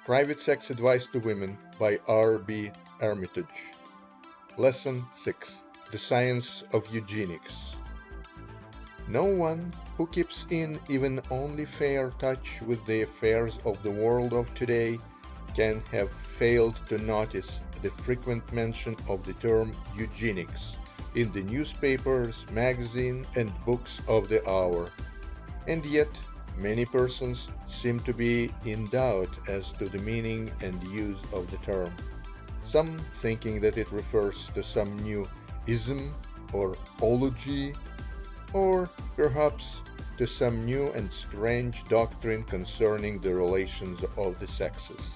Private Sex Advice to Women by R.B. Armitage. Lesson 6. The Science of Eugenics. No one who keeps in even only fair touch with the affairs of the world of today can have failed to notice the frequent mention of the term eugenics in the newspapers, magazines, and books of the hour. And yet, many persons seem to be in doubt as to the meaning and use of the term, some thinking that it refers to some new ism or ology, or perhaps to some new and strange doctrine concerning the relations of the sexes.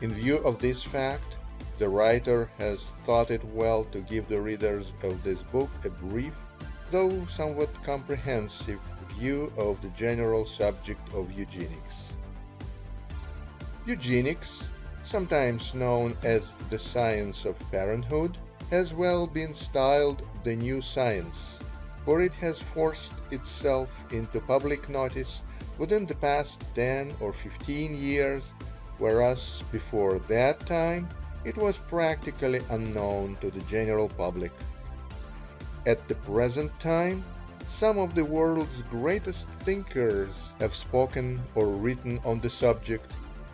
In view of this fact, the writer has thought it well to give the readers of this book a brief, though somewhat comprehensive, view of the general subject of eugenics. Eugenics, sometimes known as the science of parenthood, has well been styled the new science, for it has forced itself into public notice within the past 10 or 15 years, whereas before that time it was practically unknown to the general public. At the present time, some of the world's greatest thinkers have spoken or written on the subject,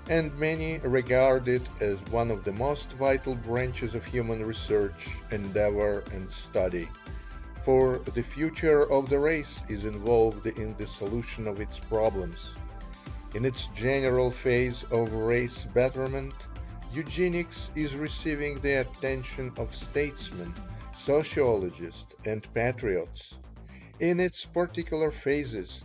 and many regard it as one of the most vital branches of human research, endeavor, and study. For the future of the race is involved in the solution of its problems. In its general phase of race betterment, eugenics is receiving the attention of statesmen, sociologists, and patriots. In its particular phases,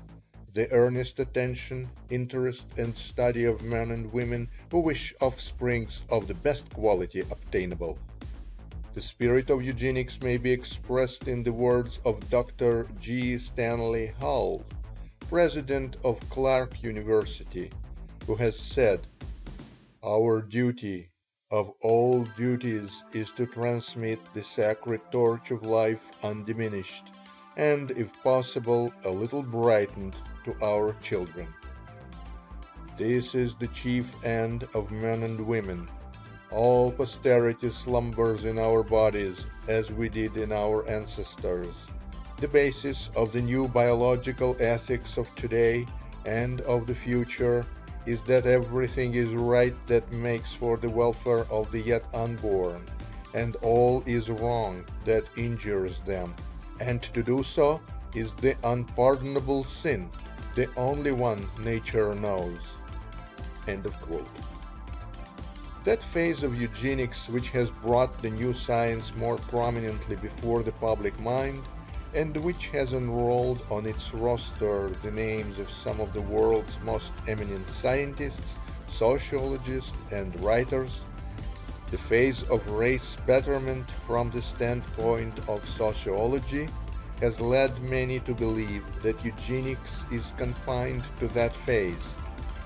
the earnest attention, interest, and study of men and women who wish offsprings of the best quality obtainable. The spirit of eugenics may be expressed in the words of Dr. G. Stanley Hall, president of Clark University, who has said, "Our duty of all duties is to transmit the sacred torch of life undiminished, and, if possible, a little brightened to our children. This is the chief end of men and women. All posterity slumbers in our bodies, as we did in our ancestors. The basis of the new biological ethics of today and of the future is that everything is right that makes for the welfare of the yet unborn, and all is wrong that injures them, and to do so is the unpardonable sin, the only one nature knows." End of quote. That phase of eugenics which has brought the new science more prominently before the public mind, and which has enrolled on its roster the names of some of the world's most eminent scientists, sociologists, and writers, the phase of race betterment from the standpoint of sociology, has led many to believe that eugenics is confined to that phase,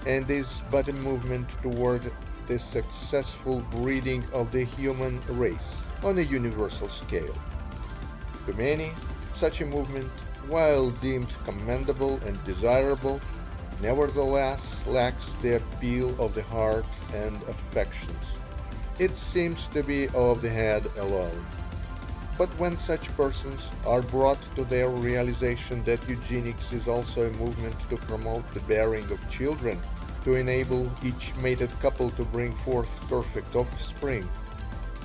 and is but a movement toward the successful breeding of the human race on a universal scale. To many, such a movement, while deemed commendable and desirable, nevertheless lacks the appeal of the heart and affections. It seems to be of the head alone. But when such persons are brought to their realization that eugenics is also a movement to promote the bearing of children, to enable each mated couple to bring forth perfect offspring,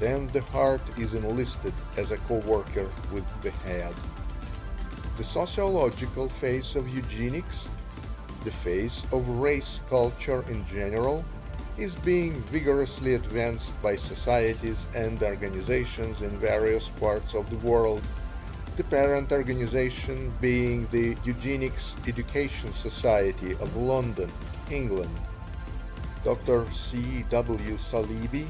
then the heart is enlisted as a co-worker with the head. The sociological phase of eugenics, the phase of race culture in general, is being vigorously advanced by societies and organizations in various parts of the world, the parent organization being the Eugenics Education Society of London, England. Dr. C.W. Salibi,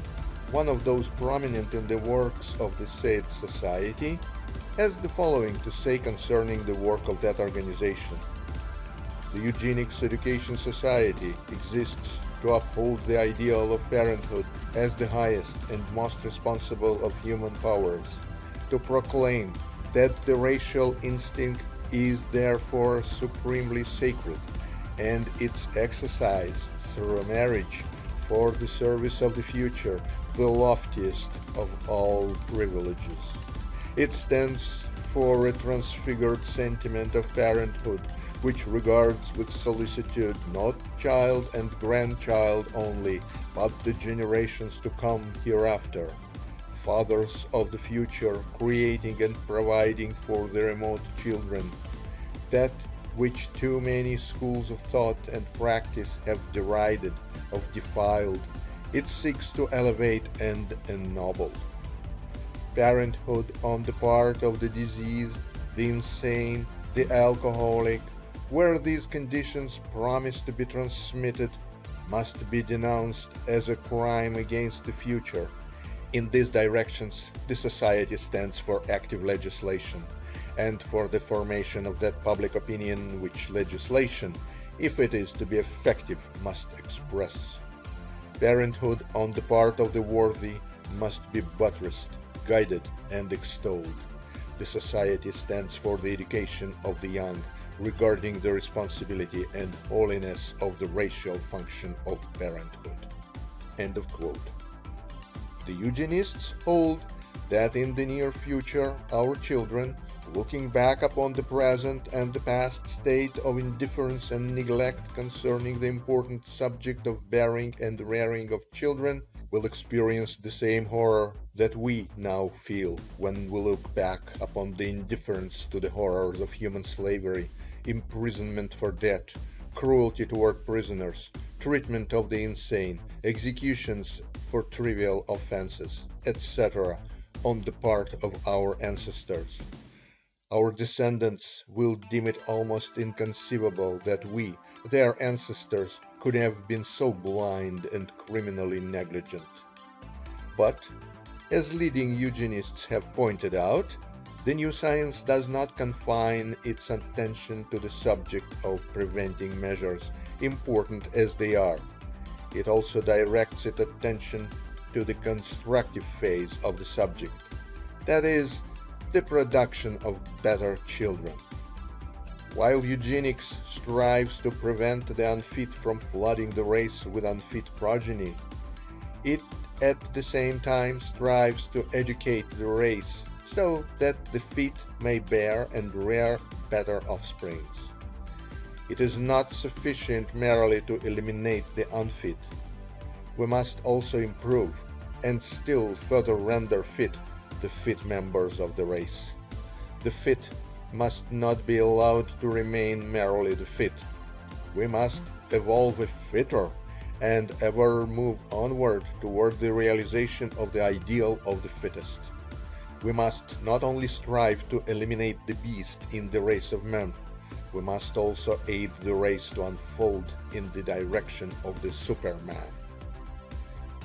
one of those prominent in the works of the said society, has the following to say concerning the work of that organization. The Eugenics Education Society exists to uphold the ideal of parenthood as the highest and most responsible of human powers, to proclaim that the racial instinct is therefore supremely sacred, and its exercise through marriage for the service of the future, the loftiest of all privileges. It stands for a transfigured sentiment of parenthood, which regards with solicitude not child and grandchild only, but the generations to come hereafter, fathers of the future, creating and providing for the remote children, that which too many schools of thought and practice have derided, of defiled, it seeks to elevate and ennoble. Parenthood on the part of the diseased, the insane, the alcoholic, where these conditions promise to be transmitted, must be denounced as a crime against the future. In these directions, the Society stands for active legislation and for the formation of that public opinion which legislation, if it is to be effective, must express. Parenthood on the part of the worthy must be buttressed, guided, and extolled. The Society stands for the education of the young regarding the responsibility and holiness of the racial function of parenthood. End of quote. The Eugenists hold that in the near future our children, looking back upon the present and the past state of indifference and neglect concerning the important subject of bearing and rearing of children, will experience the same horror that we now feel when we look back upon the indifference to the horrors of human slavery, imprisonment for debt, cruelty toward prisoners, treatment of the insane, executions for trivial offenses, etc., on the part of our ancestors. Our descendants will deem it almost inconceivable that we, their ancestors, could have been so blind and criminally negligent. But, as leading Eugenists have pointed out, the new science does not confine its attention to the subject of preventing measures, important as they are. It also directs its attention to the constructive phase of the subject, that is, the production of better children. While eugenics strives to prevent the unfit from flooding the race with unfit progeny, it at the same time strives to educate the race so that the fit may bear and rear better offsprings. It is not sufficient merely to eliminate the unfit. We must also improve and still further render fit the fit members of the race. The fit must not be allowed to remain merely the fit. We must evolve a fitter and ever move onward toward the realization of the ideal of the fittest. We must not only strive to eliminate the beast in the race of men, we must also aid the race to unfold in the direction of the Superman.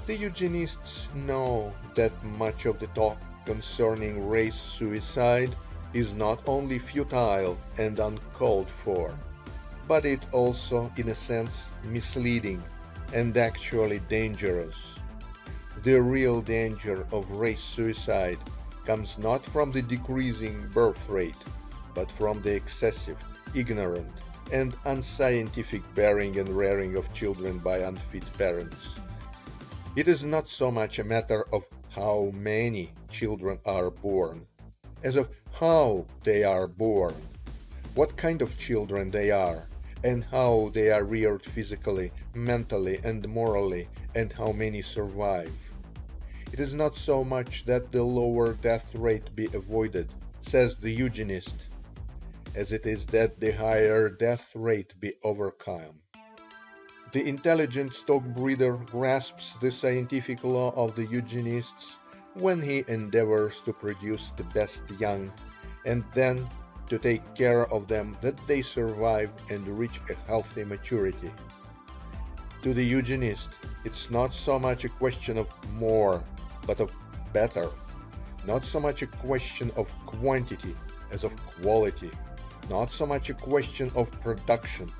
The eugenists know that much of the talk concerning race suicide is not only futile and uncalled for, but it also, in a sense, misleading and actually dangerous. The real danger of race suicide comes not from the decreasing birth rate, but from the excessive, ignorant, and unscientific bearing and rearing of children by unfit parents. It is not so much a matter of how many children are born, as of how they are born, what kind of children they are, and how they are reared physically, mentally, and morally, and how many survive. It is not so much that the lower death rate be avoided, says the eugenist, as it is that the higher death rate be overcome. The intelligent stock breeder grasps the scientific law of the eugenists when he endeavors to produce the best young, and then to take care of them that they survive and reach a healthy maturity. To the eugenist, it's not so much a question of more, but of better, not so much a question of quantity as of quality, not so much a question of production,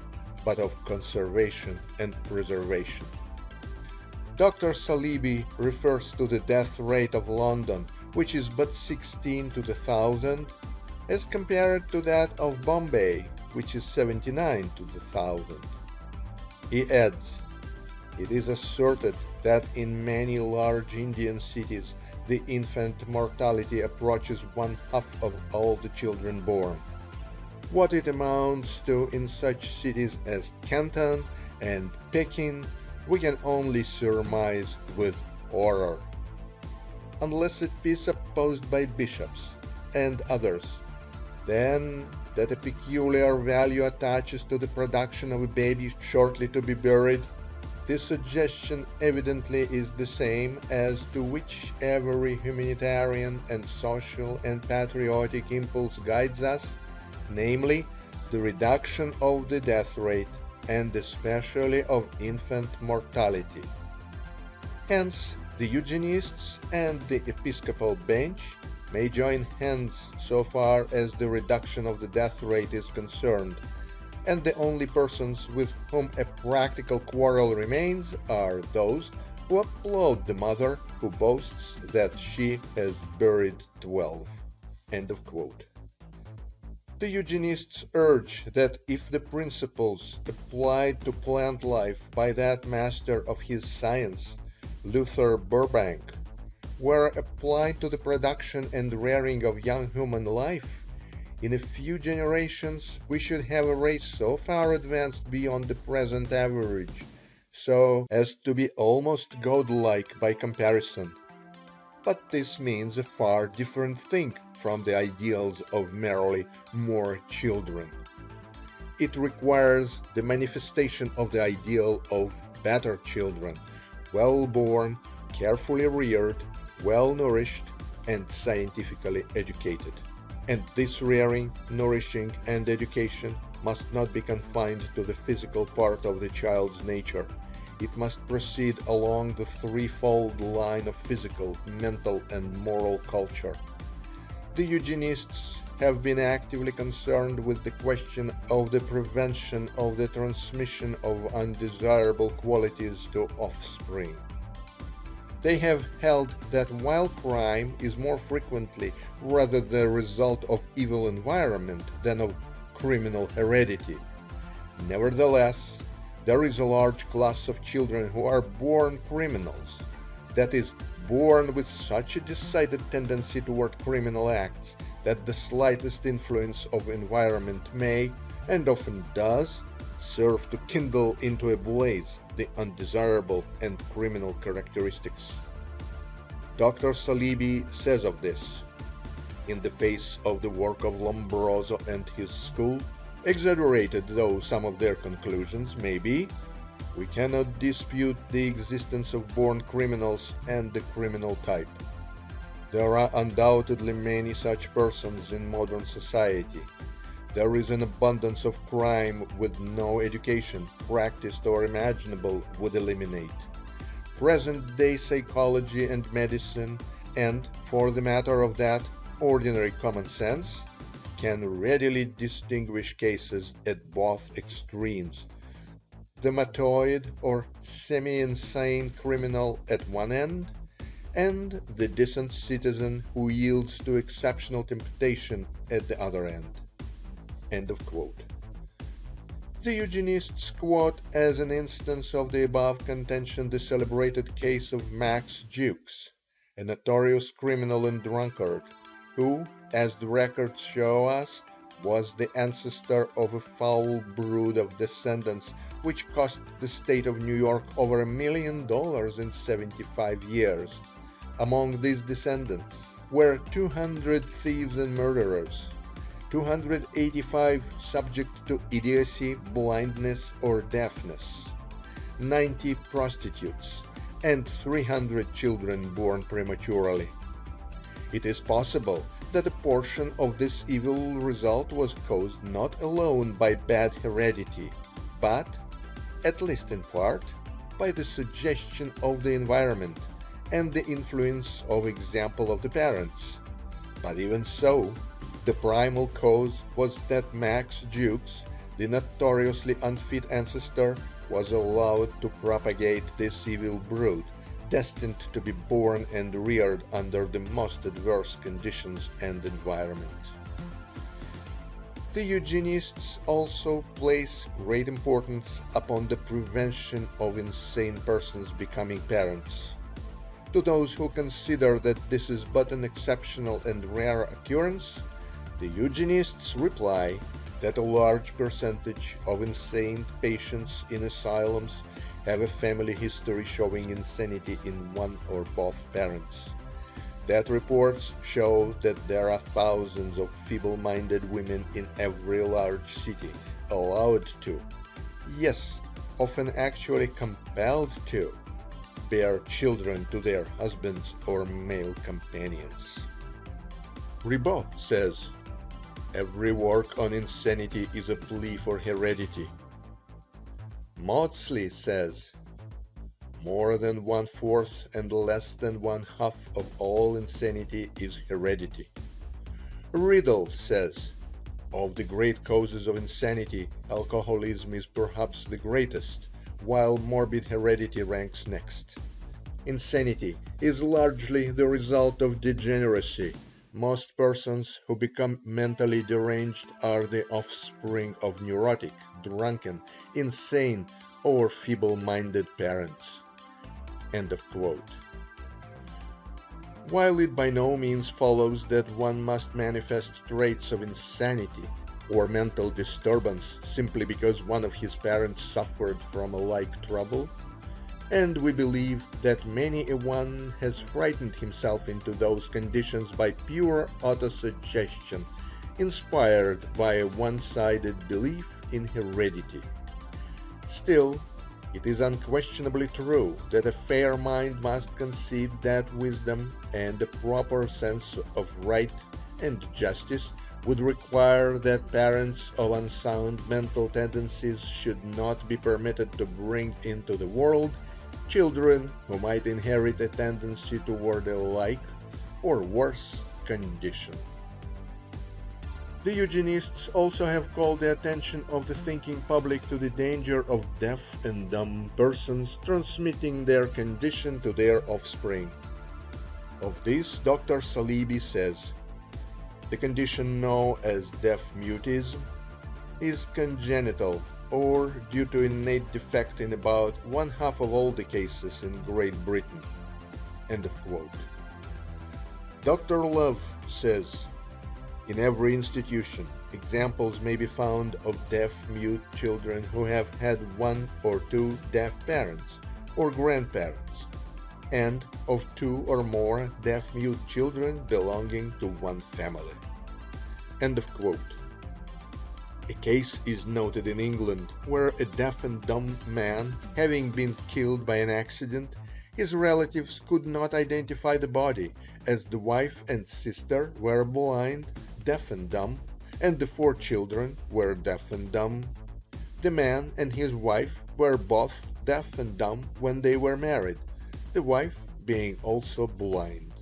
but of conservation and preservation. Dr. Salibi refers to the death rate of London, which is but 16 to the 1,000, as compared to that of Bombay, which is 79 to the 1,000. He adds, It is asserted that in many large Indian cities, the infant mortality approaches one half of all the children born. What it amounts to in such cities as Canton and Peking, we can only surmise with horror. Unless it be supposed by bishops and others, then that a peculiar value attaches to the production of a baby shortly to be buried, this suggestion evidently is the same as to which every humanitarian and social and patriotic impulse guides us, namely, the reduction of the death rate, and especially of infant mortality. Hence, the Eugenists and the Episcopal bench may join hands so far as the reduction of the death rate is concerned, and the only persons with whom a practical quarrel remains are those who applaud the mother who boasts that she has buried 12. End of quote. The Eugenists urge that if the principles applied to plant life by that master of his science, Luther Burbank, were applied to the production and rearing of young human life, in a few generations we should have a race so far advanced beyond the present average, so as to be almost godlike by comparison. But this means a far different thing from the ideals of merely more children. It requires the manifestation of the ideal of better children, well born, carefully reared, well nourished, and scientifically educated. And this rearing, nourishing, and education must not be confined to the physical part of the child's nature. It must proceed along the threefold line of physical, mental, and moral culture. The Eugenists have been actively concerned with the question of the prevention of the transmission of undesirable qualities to offspring. They have held that while crime is more frequently rather the result of evil environment than of criminal heredity, nevertheless, there is a large class of children who are born criminals, that is, born with such a decided tendency toward criminal acts that the slightest influence of environment may, and often does, serve to kindle into a blaze the undesirable and criminal characteristics. Dr. Salibi says of this, in the face of the work of Lombroso and his school, exaggerated though some of their conclusions may be, we cannot dispute the existence of born criminals and the criminal type. There are undoubtedly many such persons in modern society. There is an abundance of crime with no education, practiced or imaginable, would eliminate. Present-day psychology and medicine, and, for the matter of that, ordinary common sense, can readily distinguish cases at both extremes. The matoid or semi-insane criminal at one end, and the decent citizen who yields to exceptional temptation at the other end. End of quote. The Eugenists quote as an instance of the above contention the celebrated case of Max Jukes, a notorious criminal and drunkard, who, as the records show us, was the ancestor of a foul brood of descendants which cost the state of New York over $1 million in 75 years. Among these descendants were 200 thieves and murderers, 285 subject to idiocy, blindness, or deafness, 90 prostitutes, and 300 children born prematurely. It is possible that a portion of this evil result was caused not alone by bad heredity, but, at least in part, by the suggestion of the environment and the influence of example of the parents. But even so, the primal cause was that Max Jukes, the notoriously unfit ancestor, was allowed to propagate this evil brood, destined to be born and reared under the most adverse conditions and environment. The eugenists also place great importance upon the prevention of insane persons becoming parents. To those who consider that this is but an exceptional and rare occurrence, the eugenists reply that a large percentage of insane patients in asylums have a family history showing insanity in one or both parents. That reports show that there are thousands of feeble-minded women in every large city allowed to, yes, often actually compelled to, bear children to their husbands or male companions. Ribot says, every work on insanity is a plea for heredity. Maudsley says, more than 1/4 and less than 1/2 of all insanity is heredity. Riddle says, of the great causes of insanity, alcoholism is perhaps the greatest, while morbid heredity ranks next. Insanity is largely the result of degeneracy. Most persons who become mentally deranged are the offspring of neurotic, drunken, insane, or feeble-minded parents. End of quote. While it by no means follows that one must manifest traits of insanity or mental disturbance simply because one of his parents suffered from a like trouble, and we believe that many a one has frightened himself into those conditions by pure autosuggestion, inspired by a one-sided belief in heredity. Still, it is unquestionably true that a fair mind must concede that wisdom and a proper sense of right and justice would require that parents of unsound mental tendencies should not be permitted to bring into the world children who might inherit a tendency toward a like or worse condition. The eugenists also have called the attention of the thinking public to the danger of deaf and dumb persons transmitting their condition to their offspring. Of this, Dr. Salibi says, the condition known as deaf mutism is congenital or due to innate defect in about 1/2 of all the cases in Great Britain. End of quote. Dr. Love says, in every institution, examples may be found of deaf-mute children who have had 1 or 2 deaf parents or grandparents, and of 2 or more deaf-mute children belonging to one family. End of quote. A case is noted in England where a deaf and dumb man, having been killed by an accident, his relatives could not identify the body, as the wife and sister were blind, deaf and dumb, and the 4 children were deaf and dumb. The man and his wife were both deaf and dumb when they were married, the wife being also blind.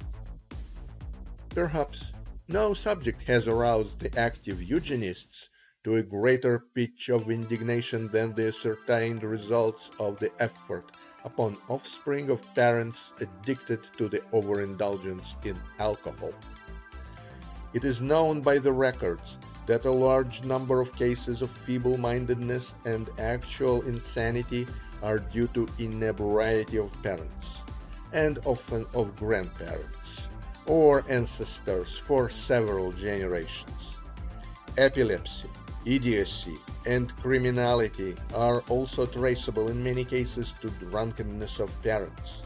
Perhaps no subject has aroused the active eugenists to a greater pitch of indignation than the ascertained results of the effort upon offspring of parents addicted to the overindulgence in alcohol. It is known by the records that a large number of cases of feeble-mindedness and actual insanity are due to inebriety of parents, and often of grandparents, or ancestors for several generations. Epilepsy, idiocy, and criminality are also traceable in many cases to drunkenness of parents.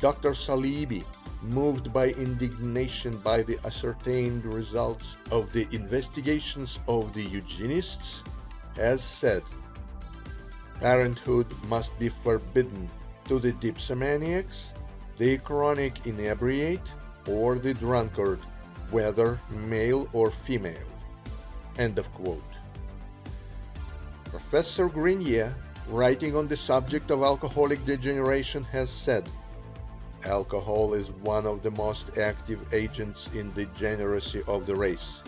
Dr. Salibi, moved by indignation by the ascertained results of the investigations of the eugenists, has said, parenthood must be forbidden to the dipsomaniacs, the chronic inebriate, or the drunkard, whether male or female. End of quote. Professor Grenier, writing on the subject of alcoholic degeneration, has said, alcohol is one of the most active agents in the degeneracy of the race.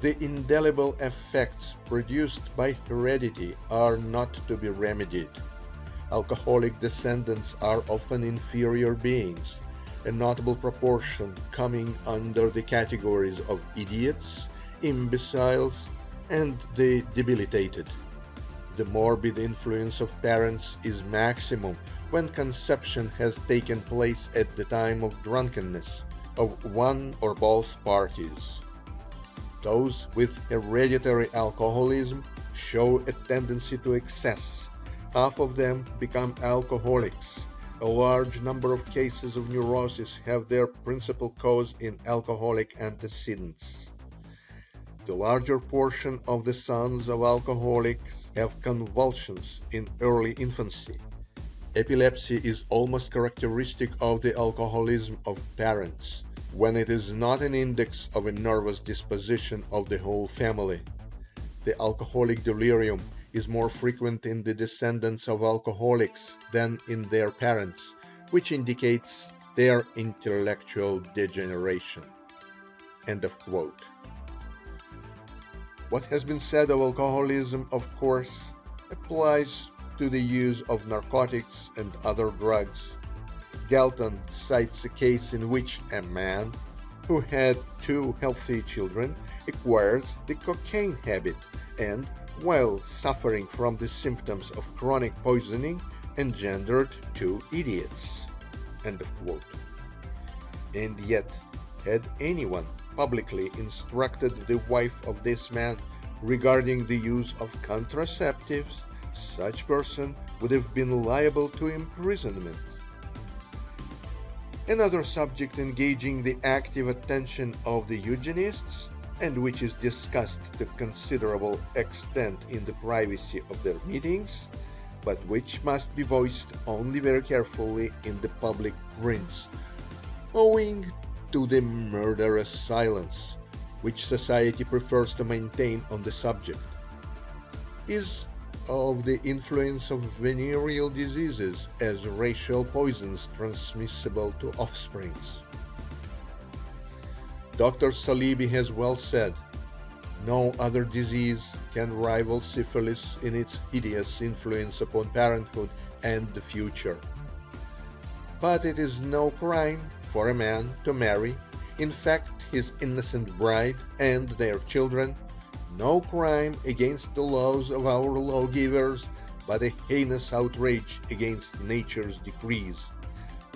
The indelible effects produced by heredity are not to be remedied. Alcoholic descendants are often inferior beings, a notable proportion coming under the categories of idiots, imbeciles, and the debilitated. The morbid influence of parents is maximum when conception has taken place at the time of drunkenness of one or both parties. Those with hereditary alcoholism show a tendency to excess. Half of them become alcoholics. A large number of cases of neurosis have their principal cause in alcoholic antecedents. The larger portion of the sons of alcoholics have convulsions in early infancy. Epilepsy is almost characteristic of the alcoholism of parents, when it is not an index of a nervous disposition of the whole family. The alcoholic delirium is more frequent in the descendants of alcoholics than in their parents, which indicates their intellectual degeneration." End of quote. What has been said of alcoholism, of course, applies to the use of narcotics and other drugs. Galton cites a case in which a man who had 2 healthy children acquires the cocaine habit and, while suffering from the symptoms of chronic poisoning, engendered 2 idiots. End of quote. And yet, had anyone publicly instructed the wife of this man regarding the use of contraceptives, such person would have been liable to imprisonment. Another subject engaging the active attention of the Eugenists, and which is discussed to considerable extent in the privacy of their meetings, but which must be voiced only very carefully in the public prints, owing to the murderous silence which society prefers to maintain on the subject, is of the influence of venereal diseases as racial poisons transmissible to offsprings. Dr. Salibi has well said, "No other disease can rival syphilis in its hideous influence upon parenthood and the future. But it is no crime for a man to marry, infect his innocent bride and their children, no crime against the laws of our lawgivers, but a heinous outrage against nature's decrees.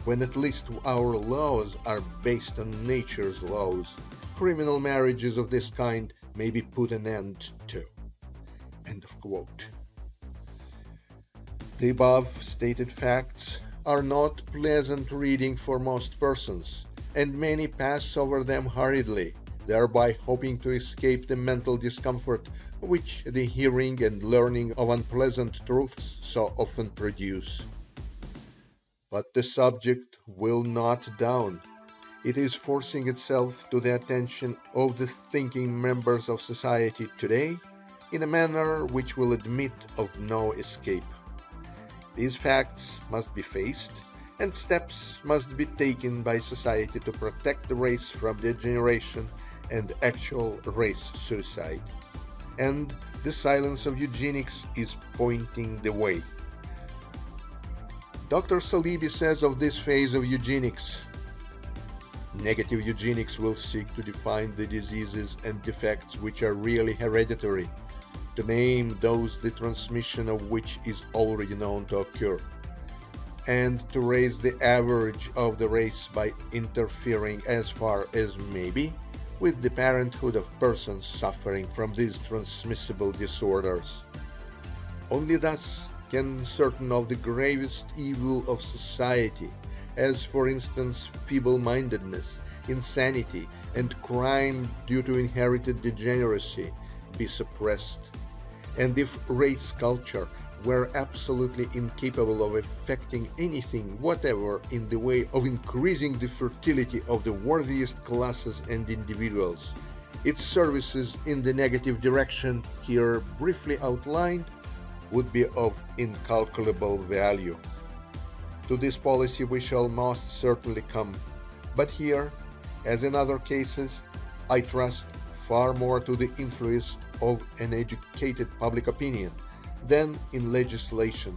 When at least our laws are based on nature's laws, criminal marriages of this kind may be put an end to." End of quote. The above stated facts are not pleasant reading for most persons, and many pass over them hurriedly, thereby hoping to escape the mental discomfort which the hearing and learning of unpleasant truths so often produce. But the subject will not down. It is forcing itself to the attention of the thinking members of society today in a manner which will admit of no escape. These facts must be faced, and steps must be taken by society to protect the race from degeneration and actual race suicide. And the Science of Eugenics is pointing the way. Dr. Salibi says of this phase of eugenics, "Negative eugenics will seek to define the diseases and defects which are really hereditary, to name those the transmission of which is already known to occur, and to raise the average of the race by interfering as far as may be with the parenthood of persons suffering from these transmissible disorders. Only thus can certain of the gravest evil of society, as for instance feeble-mindedness, insanity, and crime due to inherited degeneracy, be suppressed. And if race culture were absolutely incapable of effecting anything whatever in the way of increasing the fertility of the worthiest classes and individuals, its services in the negative direction here briefly outlined would be of incalculable value. To this policy we shall most certainly come, but here, as in other cases, I trust far more to the influence of an educated public opinion than in legislation,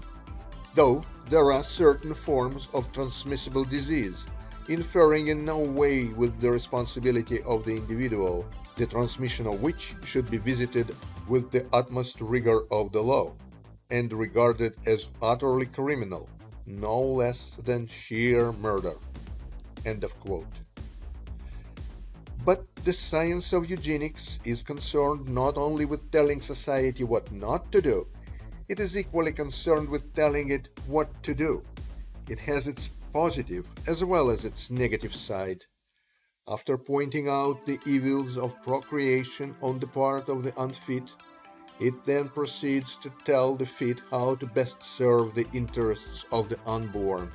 though there are certain forms of transmissible disease, inferring in no way with the responsibility of the individual, the transmission of which should be visited with the utmost rigor of the law, and regarded as utterly criminal, no less than sheer murder." End of quote. But the science of eugenics is concerned not only with telling society what not to do, it is equally concerned with telling it what to do. It has its positive as well as its negative side. After pointing out the evils of procreation on the part of the unfit, it then proceeds to tell the fit how to best serve the interests of the unborn.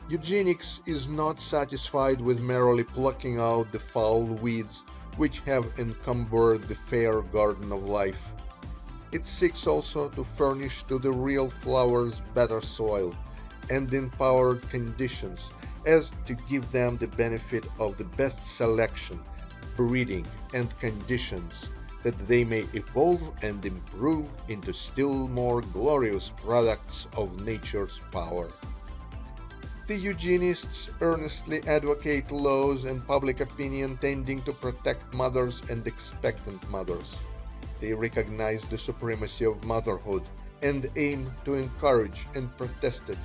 Eugenics is not satisfied with merely plucking out the foul weeds which have encumbered the fair garden of life. It seeks also to furnish to the real flowers better soil and empowered conditions, as to give them the benefit of the best selection, breeding, and conditions, that they may evolve and improve into still more glorious products of nature's power. The eugenists earnestly advocate laws and public opinion tending to protect mothers and expectant mothers. They recognize the supremacy of motherhood and aim to encourage and protest it.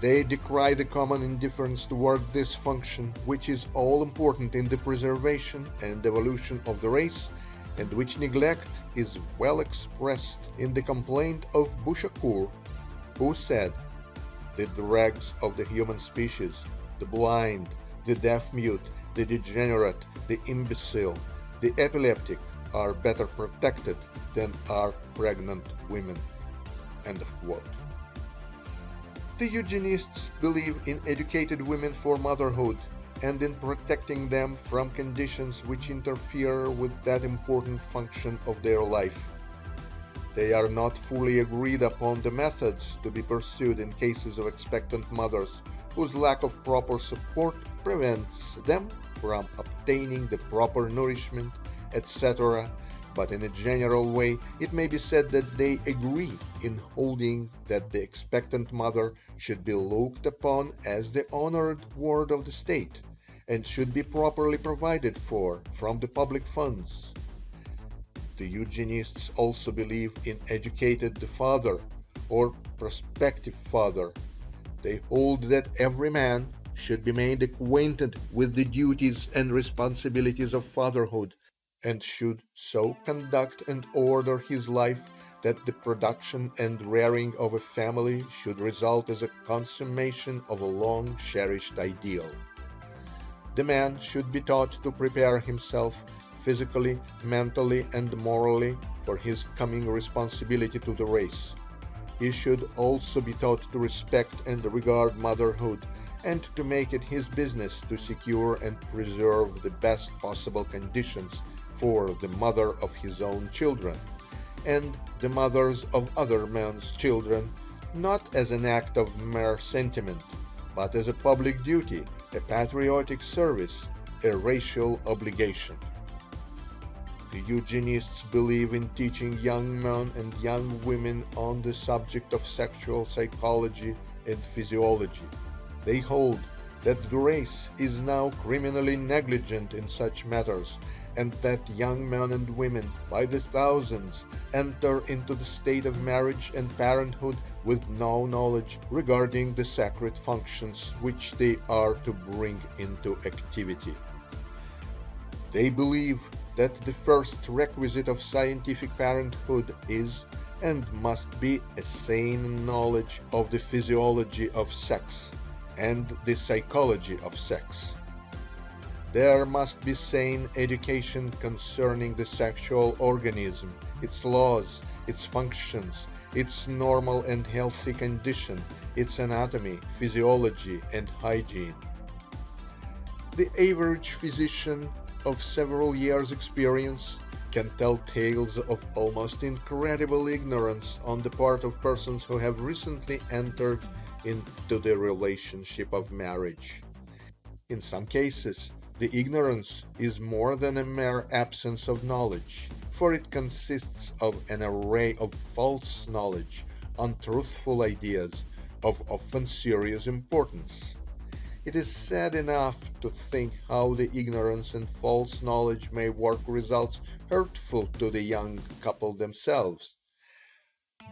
They decry the common indifference toward this function, which is all important in the preservation and evolution of the race, and which neglect is well expressed in the complaint of Bouchacourt, who said, "The dregs of the human species, the blind, the deaf-mute, the degenerate, the imbecile, the epileptic, are better protected than are pregnant women." End of quote. The eugenists believe in educated women for motherhood and in protecting them from conditions which interfere with that important function of their life. They are not fully agreed upon the methods to be pursued in cases of expectant mothers whose lack of proper support prevents them from obtaining the proper nourishment, etc. But in a general way, it may be said that they agree in holding that the expectant mother should be looked upon as the honored ward of the state, and should be properly provided for from the public funds. The eugenists also believe in educated father or prospective father. They hold that every man should be made acquainted with the duties and responsibilities of fatherhood, and should so conduct and order his life that the production and rearing of a family should result as a consummation of a long cherished ideal. The man should be taught to prepare himself physically, mentally, and morally for his coming responsibility to the race. He should also be taught to respect and regard motherhood, and to make it his business to secure and preserve the best possible conditions for the mother of his own children, and the mothers of other men's children, not as an act of mere sentiment, but as a public duty, a patriotic service, a racial obligation. The eugenists believe in teaching young men and young women on the subject of sexual psychology and physiology. They hold that the race is now criminally negligent in such matters, and that young men and women by the thousands enter into the state of marriage and parenthood with no knowledge regarding the sacred functions which they are to bring into activity. They believe that the first requisite of scientific parenthood is and must be a sane knowledge of the physiology of sex and the psychology of sex. There must be sane education concerning the sexual organism, its laws, its functions, its normal and healthy condition, its anatomy, physiology, and hygiene. The average physician of several years' experience can tell tales of almost incredible ignorance on the part of persons who have recently entered into the relationship of marriage. In some cases, the ignorance is more than a mere absence of knowledge, for it consists of an array of false knowledge, untruthful ideas, of often serious importance. It is sad enough to think how the ignorance and false knowledge may work results hurtful to the young couple themselves.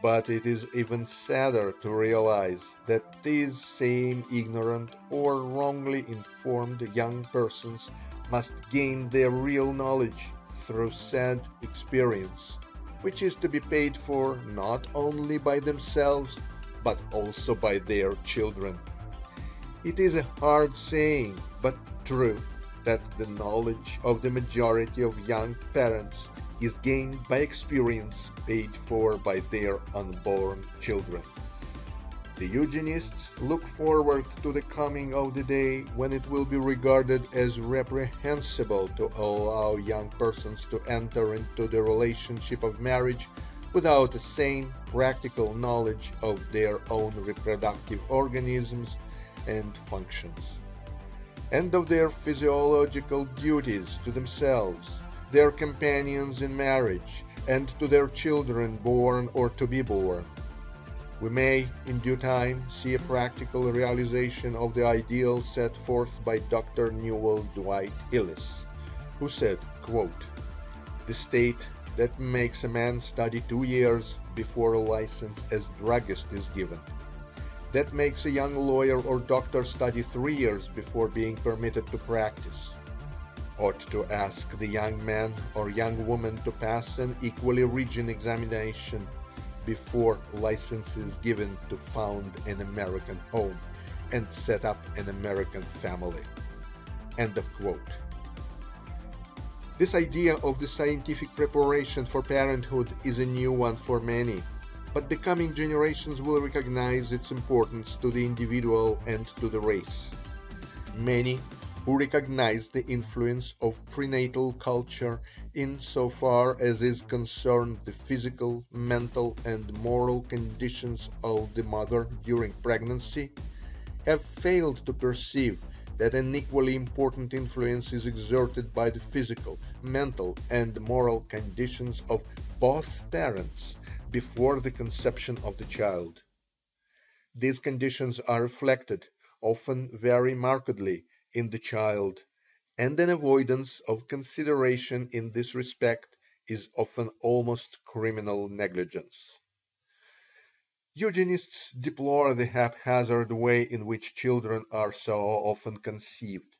But it is even sadder to realize that these same ignorant or wrongly informed young persons must gain their real knowledge through sad experience, which is to be paid for not only by themselves but also by their children. It is a hard saying, but true, that the knowledge of the majority of young parents is gained by experience paid for by their unborn children. The eugenists look forward to the coming of the day when it will be regarded as reprehensible to allow young persons to enter into the relationship of marriage without a sane, practical knowledge of their own reproductive organisms and functions, and of their physiological duties to themselves, their companions in marriage, and to their children born or to be born. We may, in due time, see a practical realization of the ideal set forth by Dr. Newell Dwight Hillis, who said, quote, "The state that makes a man study 2 years before a license as druggist is given, that makes a young lawyer or doctor study 3 years before being permitted to practice, ought to ask the young man or young woman to pass an equally rigid examination before license is given to found an American home and set up an American family." End of quote. This idea of the scientific preparation for parenthood is a new one for many, but the coming generations will recognize its importance to the individual and to the race. Many who recognize the influence of prenatal culture in so far as is concerned the physical, mental, and moral conditions of the mother during pregnancy, have failed to perceive that an equally important influence is exerted by the physical, mental, and moral conditions of both parents before the conception of the child. These conditions are reflected, often very markedly, in the child, and an avoidance of consideration in this respect is often almost criminal negligence. Eugenists deplore the haphazard way in which children are so often conceived.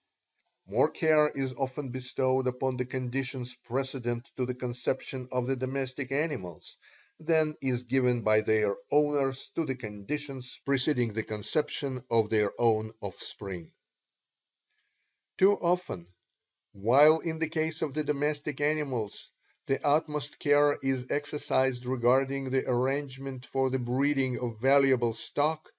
More care is often bestowed upon the conditions precedent to the conception of the domestic animals than is given by their owners to the conditions preceding the conception of their own offspring. Too often, while in the case of the domestic animals the utmost care is exercised regarding the arrangement for the breeding of valuable stock,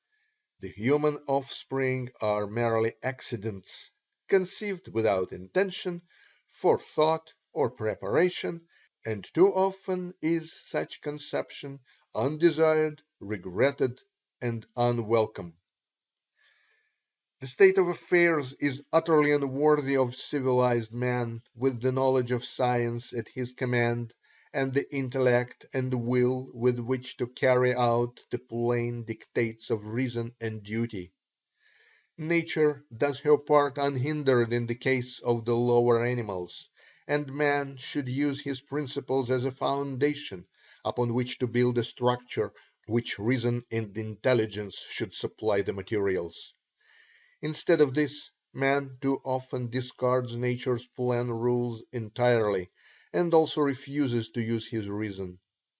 the human offspring are merely accidents, conceived without intention, forethought, or preparation, and too often is such conception undesired, regretted, and unwelcome. The state of affairs is utterly unworthy of civilized man with the knowledge of science at his command and the intellect and will with which to carry out the plain dictates of reason and duty. Nature does her part unhindered in the case of the lower animals, and man should use his principles as a foundation upon which to build a structure which reason and intelligence should supply the materials. Instead of this, man too often discards nature's plan rules entirely, and also refuses to use his reason,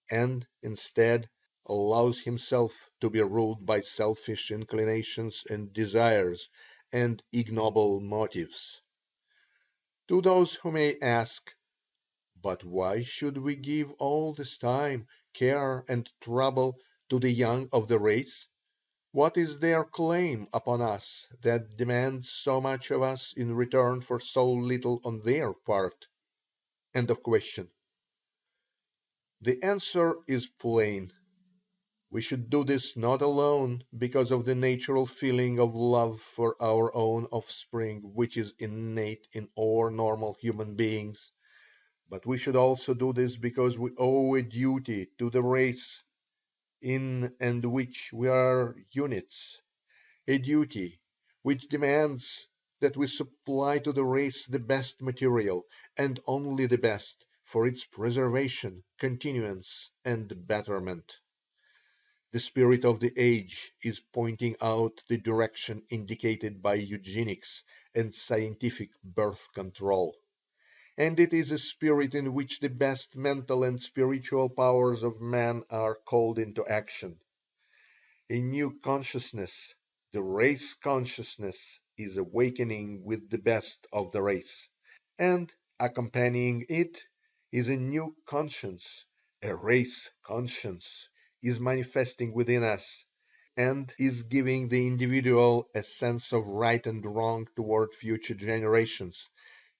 and, instead, allows himself to be ruled by selfish inclinations and desires and ignoble motives. To those who may ask, "But why should we give all this time, care, and trouble to the young of the race? What is their claim upon us that demands so much of us in return for so little on their part?" End of question. The answer is plain. We should do this not alone because of the natural feeling of love for our own offspring which is innate in all normal human beings, but we should also do this because we owe a duty to the race in and which we are units, a duty which demands that we supply to the race the best material, and only the best, for its preservation, continuance, and betterment. The spirit of the age is pointing out the direction indicated by eugenics and scientific birth control. And it is a spirit in which the best mental and spiritual powers of man are called into action. A new consciousness, the race consciousness, is awakening with the best of the race. And accompanying it is a new conscience, a race conscience, is manifesting within us, and is giving the individual a sense of right and wrong toward future generations,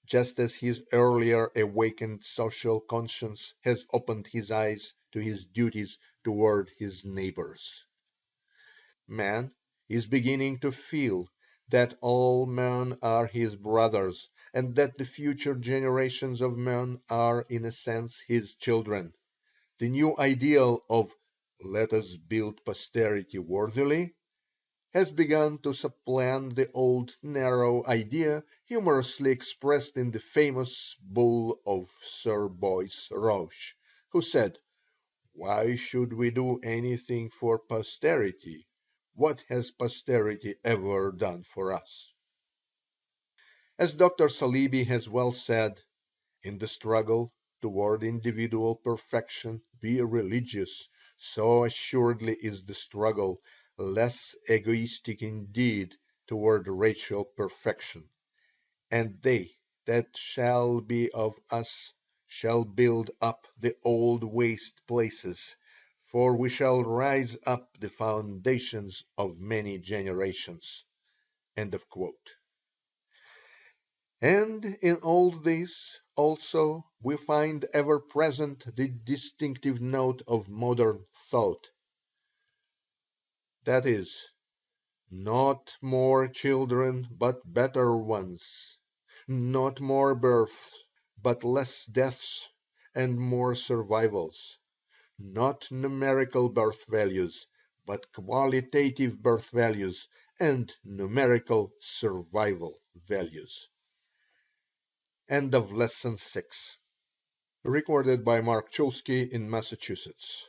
just as his earlier awakened social conscience has opened his eyes to his duties toward his neighbors. Man is beginning to feel that all men are his brothers, and that the future generations of men are in a sense his children. The new ideal of "let us build posterity worthily" has begun to supplant the old narrow idea humorously expressed in the famous bull of Sir Boyce Roche, who said, "Why should we do anything for posterity? What has posterity ever done for us?" As Dr. Saleeby has well said, in the struggle toward individual perfection, be religious, so assuredly is the struggle, less egoistic indeed, toward racial perfection. And they that shall be of us shall build up the old waste places, for we shall raise up the foundations of many generations. End of quote. And in all this also we find ever present the distinctive note of modern thought, that is, not more children but better ones, not more births but less deaths and more survivals, not numerical birth values but qualitative birth values and numerical survival values. End of lesson 6. Recorded by Mark Chulsky in Massachusetts.